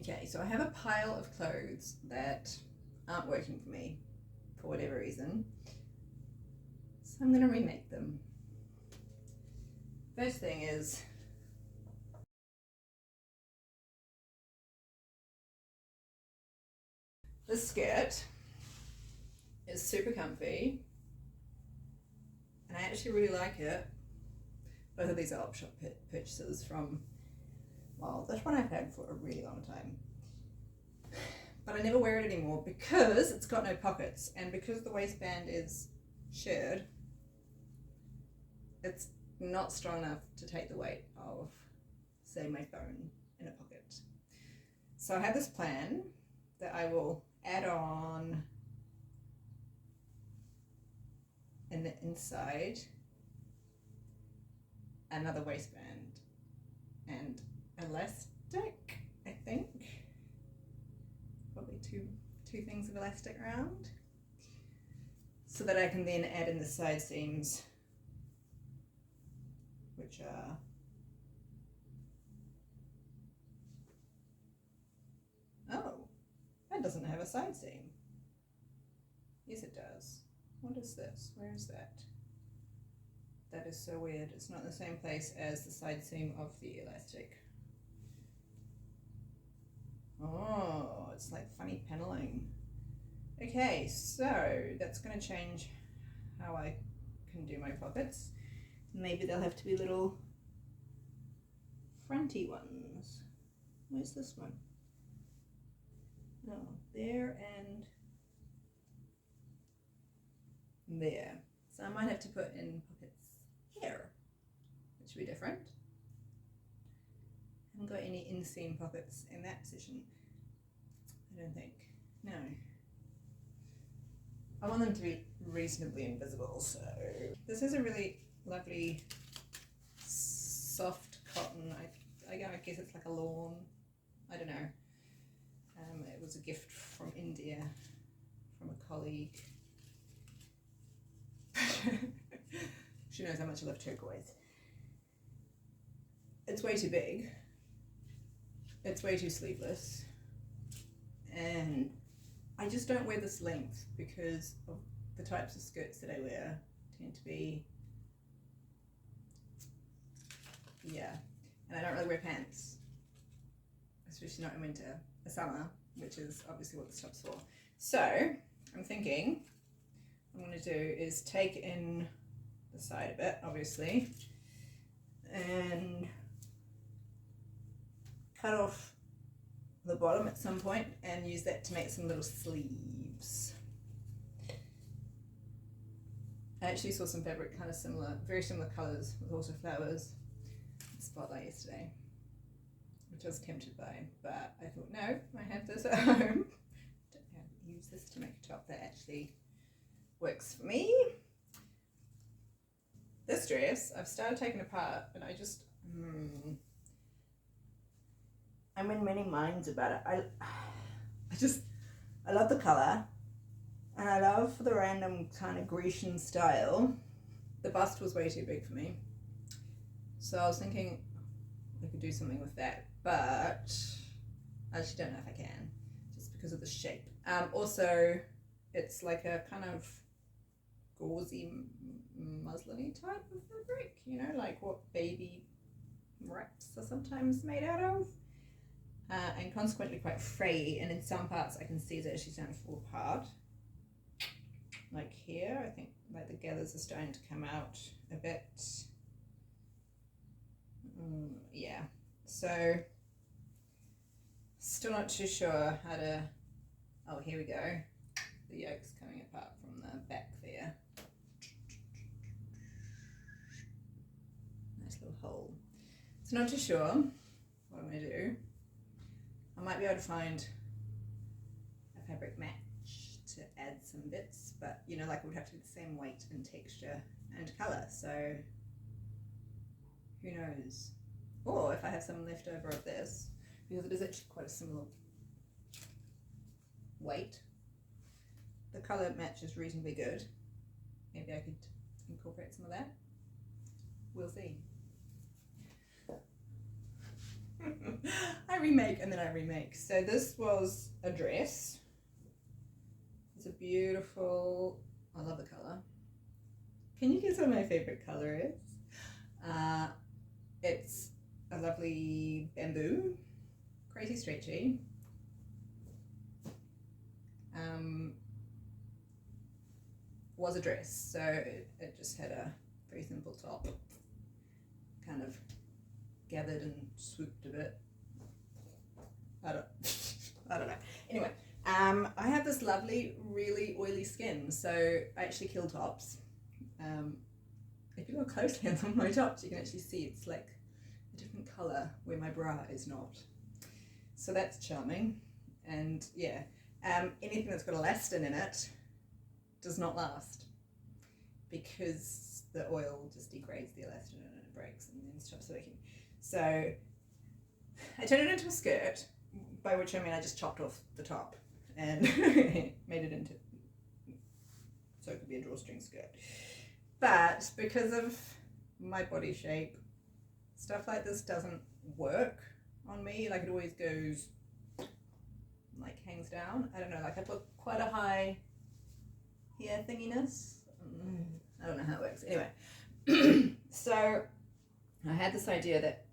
Okay, so I have a pile of clothes that aren't working for me for whatever reason. So I'm going to remake them. First thing is this skirt is super comfy and I actually really like it. Both of these are op shop purchases from, well, this one I've had for a really long time. But I never wear it anymore because it's got no pockets, and because the waistband is shared, it's not strong enough to take the weight of, say, my phone in a pocket. So I have this plan that I will add on in the inside another waistband and elastic, I think. Probably two things of elastic around, so that I can then add in the side seams, which are oh, that doesn't have a side seam. Yes, it does. What is this? Where is that? That is so weird. It's not in the same place as the side seam of the elastic. Oh, it's like funny paneling. Okay, so that's going to change how I can do my pockets. Maybe they'll have to be little fronty ones. Where's this one? Oh, there and there. So I might have to put in pockets here, which would be different. I haven't got any inseam pockets in that position, I don't think. No. I want them to be reasonably invisible, so this is a really lovely soft cotton. I guess it's like a lawn. I don't know. It was a gift from India from a colleague. She knows how much I love turquoise. It's way too big. It's way too sleeveless. And I just don't wear this length because of the types of skirts that I wear tend to be, yeah. And I don't really wear pants, especially not in winter, or summer, which is obviously what this top's for. So I'm thinking what I'm going to do is take in the side a bit, obviously, and cut off the bottom at some point and use that to make some little sleeves. I actually saw some fabric kind of similar, very similar colours with also flowers at Spotlight yesterday, which I was tempted by, but I thought, no, I have this at home. Don't use this to make a top that actually works for me. This dress, I've started taking apart, and I just, I'm in many minds about it. I love the colour, and I love the random kind of Grecian style. The bust was way too big for me, so I was thinking I could do something with that, but I actually don't know if I can, just because of the shape. Also, it's like a kind of gauzy muslin-y type of fabric, you know, like what baby wraps are sometimes made out of, and consequently quite frayy, and in some parts I can see that she's starting to fall apart. Like here, I think like the gathers are starting to come out a bit. Yeah, so still not too sure how to, oh, here we go. The yoke's coming apart from the back there. Nice little hole. So not too sure what I'm going to do. I might be able to find a fabric match to add some bits, but you know, like it would have to be the same weight and texture and colour, so who knows. Or if I have some left over of this, because it is actually quite a similar weight. The colour match is reasonably good. Maybe I could incorporate some of that. We'll see. I remake and then I remake. So this was a dress. It's a beautiful, I love the colour. Can you guess what my favourite colour is? It's a lovely bamboo, crazy stretchy. Was a dress, so it just had a very simple top, kind of gathered and swooped a bit. I don't know. Anyway, I have this lovely, really oily skin, so I actually kill tops. If you look closely on some of my tops, you can actually see it's like a different colour where my bra is not. So that's charming. And yeah, anything that's got elastin in it does not last because the oil just degrades the elastin and it breaks and then stops working. So I turned it into a skirt, by which I mean I just chopped off the top and made it into, so it could be a drawstring skirt. But because of my body shape, stuff like this doesn't work on me. Like it always goes, like hangs down. I don't know, like I've got quite a high hair thinginess. I don't know how it works. Anyway, so I had this idea that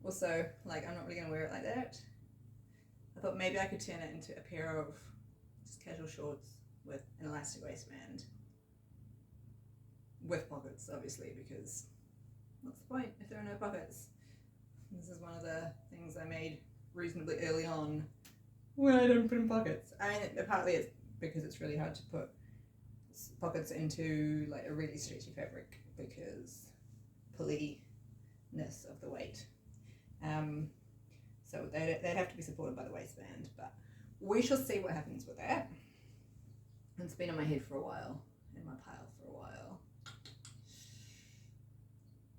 also, like, I'm not really gonna wear it like that. I thought maybe I could turn it into a pair of just casual shorts with an elastic waistband. With pockets, obviously, because what's the point if there are no pockets? This is one of the things I made reasonably early on when I don't put in pockets. I mean, partly it's because it's really hard to put pockets into like a really stretchy fabric because pulley-ness of the weight. So they'd have to be supported by the waistband, but we shall see what happens with that. It's been on my head for a while, in my pile for a while.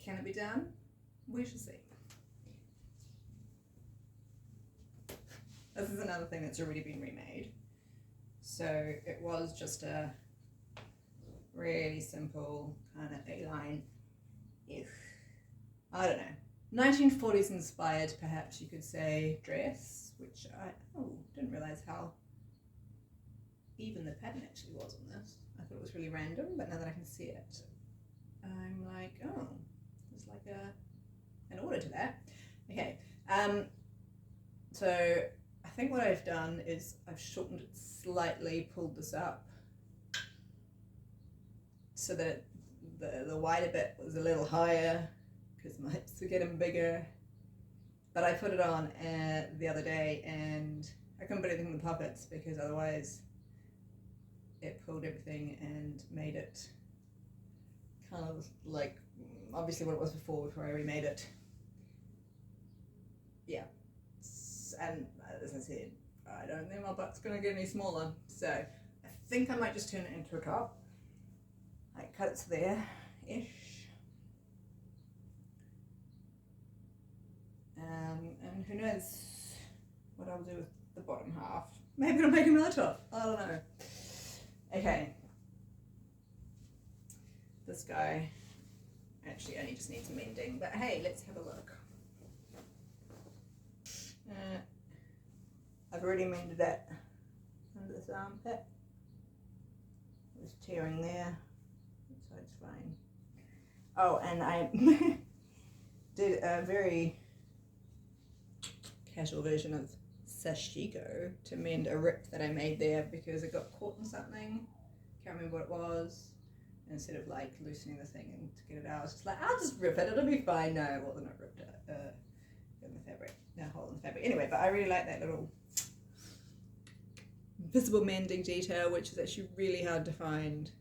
Can it be done? We shall see. This is another thing that's already been remade. So it was just a really simple kind of A-line-ish, I don't know, 1940s inspired, perhaps you could say, dress, which I didn't realise how even the pattern actually was on this. I thought it was really random, but now that I can see it, I'm like, oh, there's like an order to that. Okay, so I think what I've done is I've shortened it slightly, pulled this up so that the wider bit was a little higher because my hips were getting bigger. But I put it on the other day and I couldn't put anything in the pockets because otherwise it pulled everything and made it kind of like obviously what it was before I remade it. Yeah, and as I said, I don't think my butt's gonna get any smaller, so I think I might just turn it into a top. Like cut it to there-ish. And who knows what I'll do with the bottom half. Maybe I'll make another top, I don't know. Okay. This guy actually only just needs mending, but hey, let's have a look. I've already mended that under this armpit. It was tearing there, so it's fine. Oh, and I did a very casual version of sashiko to mend a rip that I made there because it got caught in something. Can't remember what it was. And instead of like loosening the thing and to get it out, I was just like, I'll just rip it, it'll be fine. No, it wasn't, I ripped it in the fabric, no hole in the fabric. Anyway, but I really like that little visible mending detail, which is actually really hard to find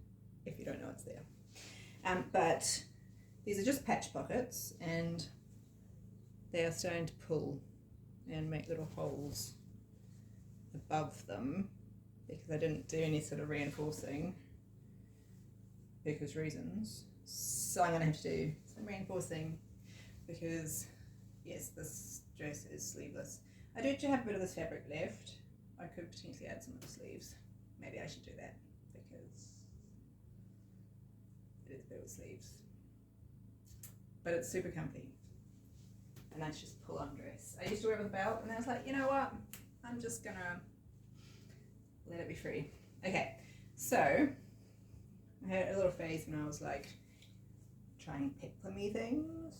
if you don't know it's there. But these are just patch pockets and they are starting to pull and make little holes above them because I didn't do any sort of reinforcing because reasons. So I'm going to have to do some reinforcing because yes, this dress is sleeveless. I do have a bit of this fabric left. I could potentially add some of the sleeves. Maybe I should do that because it is a bit of sleeves. But it's super comfy. a nice just pull-on dress. I used to wear it with a belt, and I was like, you know what? I'm just gonna let it be free. Okay, so I had a little phase when I was like trying peplum-y things.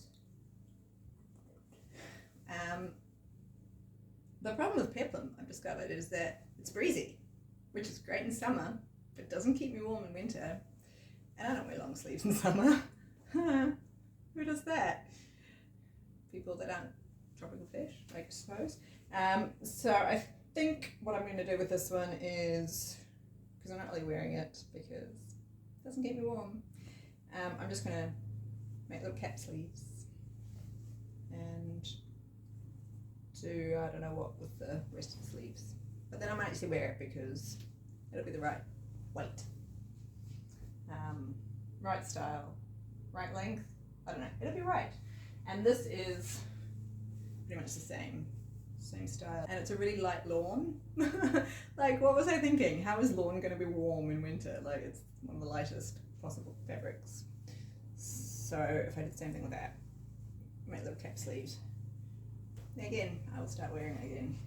The problem with peplum, I've discovered, is that it's breezy, which is great in summer, but doesn't keep me warm in winter. And I don't wear long sleeves in summer. Who does that? People that aren't tropical fish, I suppose. So I think what I'm going to do with this one is, because I'm not really wearing it because it doesn't keep me warm, I'm just going to make little cap sleeves and do, I don't know what with the rest of the sleeves. But then I might actually wear it because it'll be the right weight. Right style, right length, I don't know, it'll be right. And this is pretty much the same style. And it's a really light lawn. Like, what was I thinking? How is lawn going to be warm in winter? Like, it's one of the lightest possible fabrics. So if I did the same thing with that, make little cap sleeves. Again, I will start wearing it again.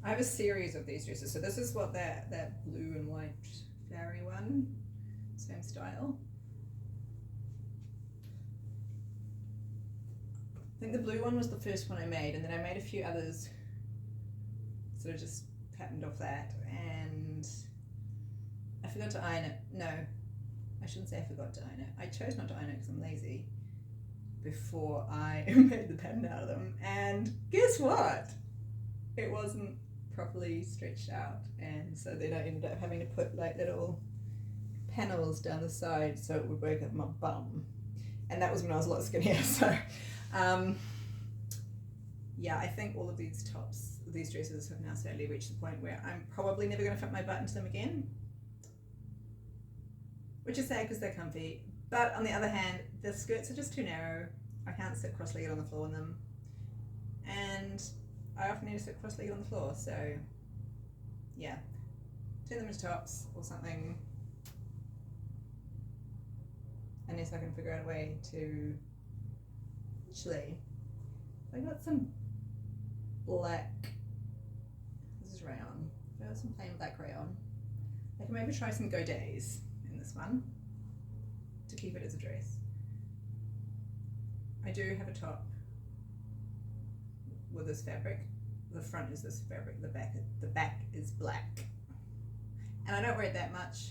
I have a series of these dresses. So this is what that blue and white flowery one, same style. I think the blue one was the first one I made, and then I made a few others sort of just patterned off that, and I forgot to iron it. No, I shouldn't say I forgot to iron it. I chose not to iron it because I'm lazy before I made the pattern out of them, and guess what? It wasn't properly stretched out, and so then I ended up having to put like little panels down the side so it would work at my bum, and that was when I was a lot skinnier. So yeah, I think all of these tops, these dresses have now sadly reached the point where I'm probably never going to fit my butt into them again, which is sad because they're comfy, but on the other hand, the skirts are just too narrow. I can't sit cross-legged on the floor in them, and I often need to sit cross-legged on the floor, so yeah, turn them into tops or something, unless I can figure out a way to, actually, I got some black, this is rayon, I got some plain black rayon, I can maybe try some godets in this one to keep it as a dress. I do have a top with this fabric. The front is this fabric, the back is black. And I don't wear it that much.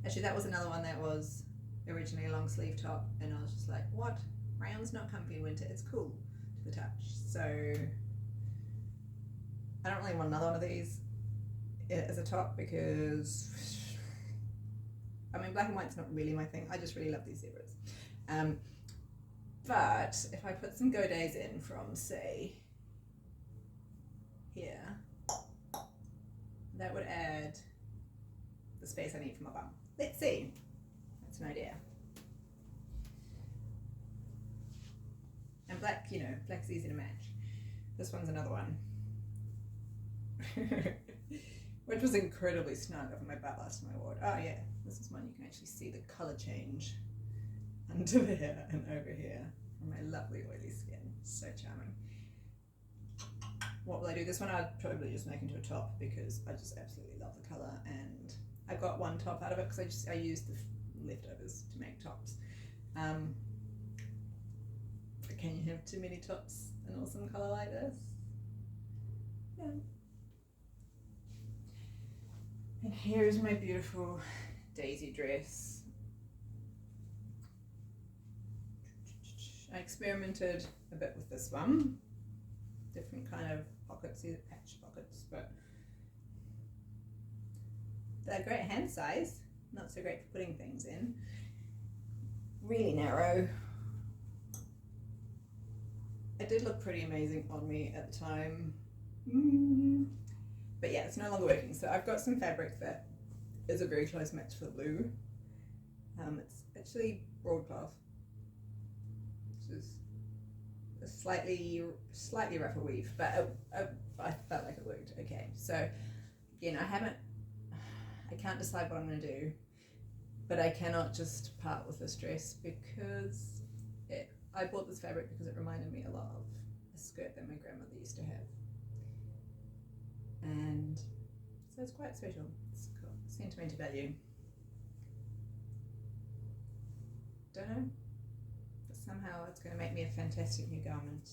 Actually, that was another one that was originally a long sleeve top, and I was just like, what? Rayon's not comfy in winter, it's cool to the touch. So I don't really want another one of these as a top because, I mean, black and white's not really my thing. I just really love these zebras. But if I put some godets in from, say, here, that would add the space I need for my bum. Let's see. That's an idea. And black, you know, black's easy to match. This one's another one. Which was incredibly snug over my butt last time I wore it. Oh yeah, this is one you can actually see the colour change under there and over here from my lovely oily skin. So charming. What will I do? This one I'd probably just make into a top because I just absolutely love the colour, and I got one top out of it because I used the leftovers to make tops. But can you have too many tops in awesome colour like this? Yeah. And here's my beautiful daisy dress. I experimented a bit with this one. Different kind of pockets, these are patch pockets, but they're great hand size, not so great for putting things in. Really narrow. It did look pretty amazing on me at the time. But yeah, it's no longer working. So I've got some fabric that is a very close match for the blue. It's actually broadcloth, which is a slightly rougher weave, but I felt like it worked okay. So again, I can't decide what I'm going to do, but I cannot just part with this dress because it I bought this fabric because it reminded me a lot of a skirt that my grandmother used to have. And so it's quite special. It's got sentimental value. Don't know, but somehow it's going to make me a fantastic new garment.